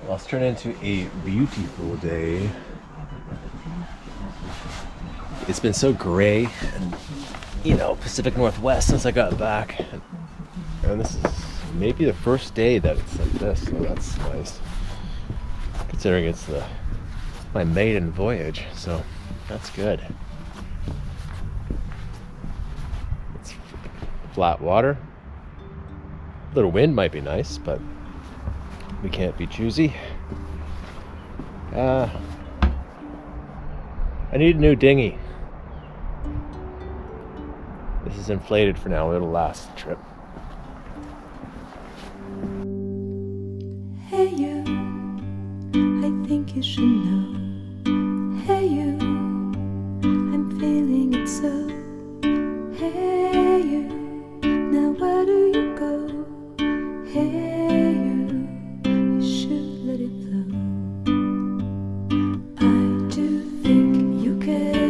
Well, it's turned into a beautiful day. It's been so gray and, Pacific Northwest since I got back. And this is maybe the first day that it's like this, so that's nice. Considering it's my maiden voyage, so that's good. It's flat water. A little wind might be nice, but we can't be choosy. I need a new dinghy. This is inflated for now. It'll last the trip. Hey you, I think you should know. Hey you, I'm feeling it so. Hey you, now where do you go? Hey you, you should let it flow. I do think you care.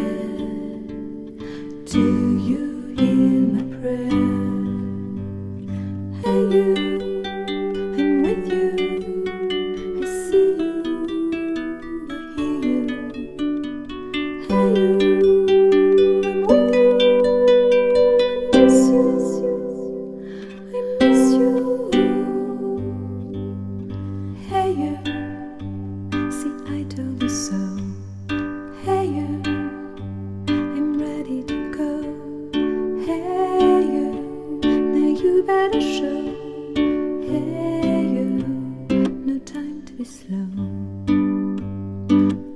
Do you hear my prayer? Hey you, I'm with you. I see you, I hear you. Hey you, I'm with you. I miss you, I miss you. Hey you, see I told you so. Hey you, I'm ready to go. Hey you, now you better show. Hey you, no time to be slow.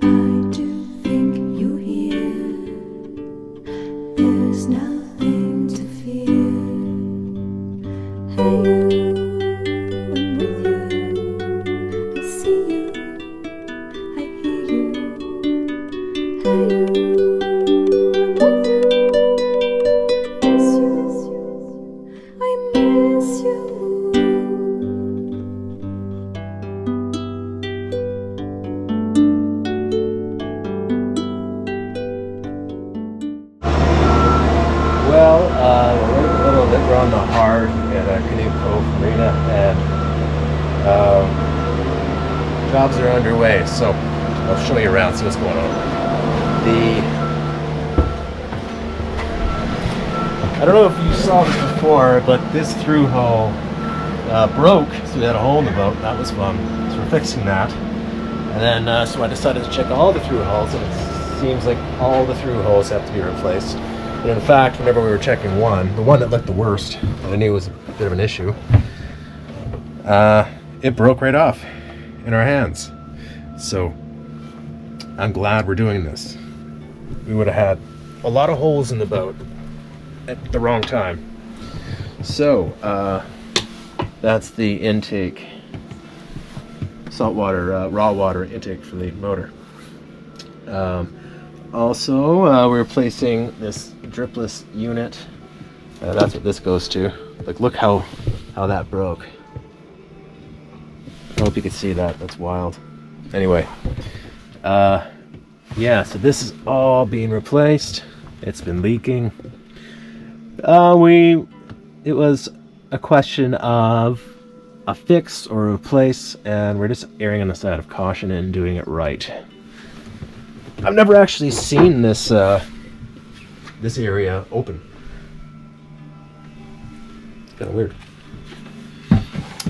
I do think you hear. There's nothing to fear. Hey you, I'm with you. I see you, I hear you. Hey you, I'm with you. I miss you. Well, we're on the hard at Canoe Cove Marina, and jobs are underway. So I'll show you around, see what's going on. I don't know if you saw this before, but this through hull broke, so we had a hole in the boat. That was fun. So we're fixing that, and then so I decided to check all the through hulls, and it seems like all the through hulls have to be replaced. And in fact, whenever we were checking the one that looked the worst, that I knew was a bit of an issue, it broke right off in our hands. So I'm glad we're doing this. We would have had a lot of holes in the boat at the wrong time. So that's the intake, saltwater, raw water intake for the motor. Also, we're replacing this dripless unit. That's what this goes to. Like, look how that broke. I hope you can see that. That's wild. Anyway, yeah, so this is all being replaced. It's been leaking. It was a question of a fix or replace, and we're just erring on the side of caution and doing it right. I've never actually seen this this area open. It's kind of weird.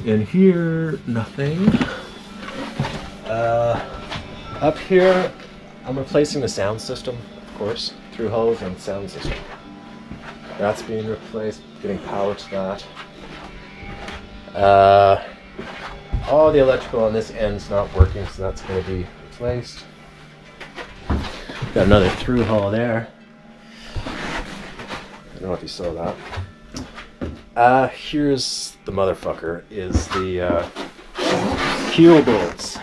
In here, nothing. Up here, I'm replacing the sound system, of course, through hulls and sound system. That's being replaced, getting power to that. All the electrical on this end's not working, so that's going to be replaced. Got another through hull there. I don't know if you saw that. Here's the motherfucker, is the keel bolts.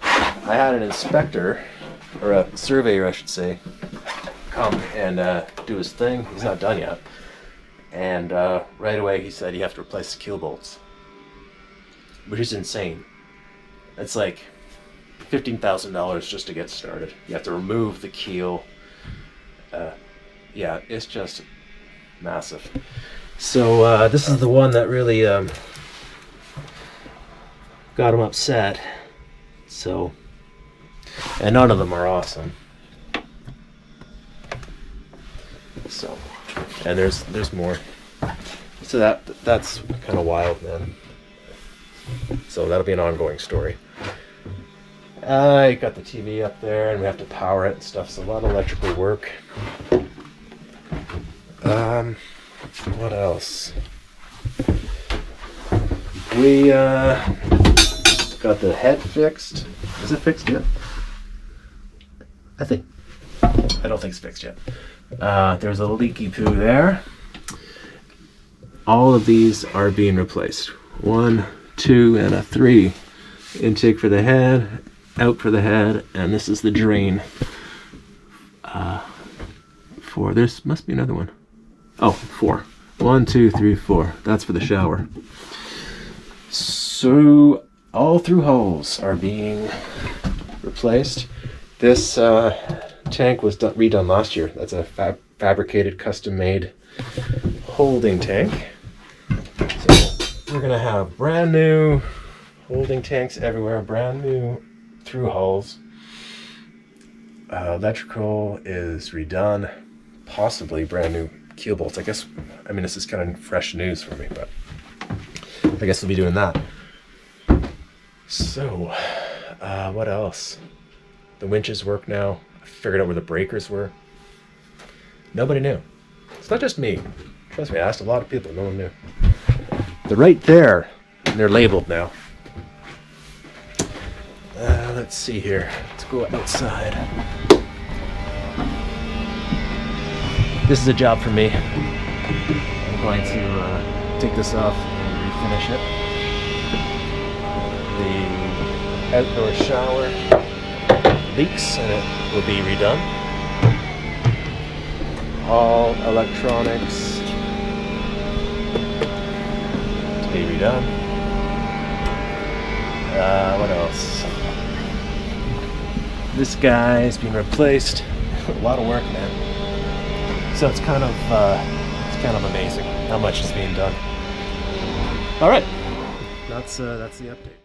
I had an inspector, or a surveyor I should say, come and do his thing. He's not done yet. And right away he said you have to replace the keel bolts, which is insane. It's like $15,000 just to get started. You have to remove the keel. Yeah, it's just massive. So this is the one that really got him upset. So, and none of them are awesome. So, and there's more. So that's kind of wild, man. So that'll be an ongoing story. I got the TV up there, and we have to power it and stuff. So a lot of electrical work. What else? We got the head fixed. Is it fixed yet? I don't think it's fixed yet. There's a leaky poo there. All of these are being replaced. 1, 2, and a 3. Intake for the head, out for the head, and this is the drain. For this must be another one. Oh, 4. 1, 2, 3, 4. That's for the shower. So all through holes are being replaced. This tank was redone last year. That's a fabricated, custom-made holding tank. So we're gonna have brand new holding tanks everywhere, brand new through hulls. Electrical is redone, possibly brand new keel bolts. I guess, I mean, this is kind of fresh news for me, but I guess we'll be doing that. So, what else? The winches work now. I figured out where the breakers were. Nobody knew. It's not just me. Trust me, I asked a lot of people. No one knew. They're right there, and they're labeled now. Let's see here. Let's go outside. This is a job for me. I'm going to take this off and refinish it. The outdoor shower leaks and it will be redone. All electronics to be redone. What else? This guy is being replaced. A lot of work, man. So it's kind of amazing how much is being done. All right, that's the update.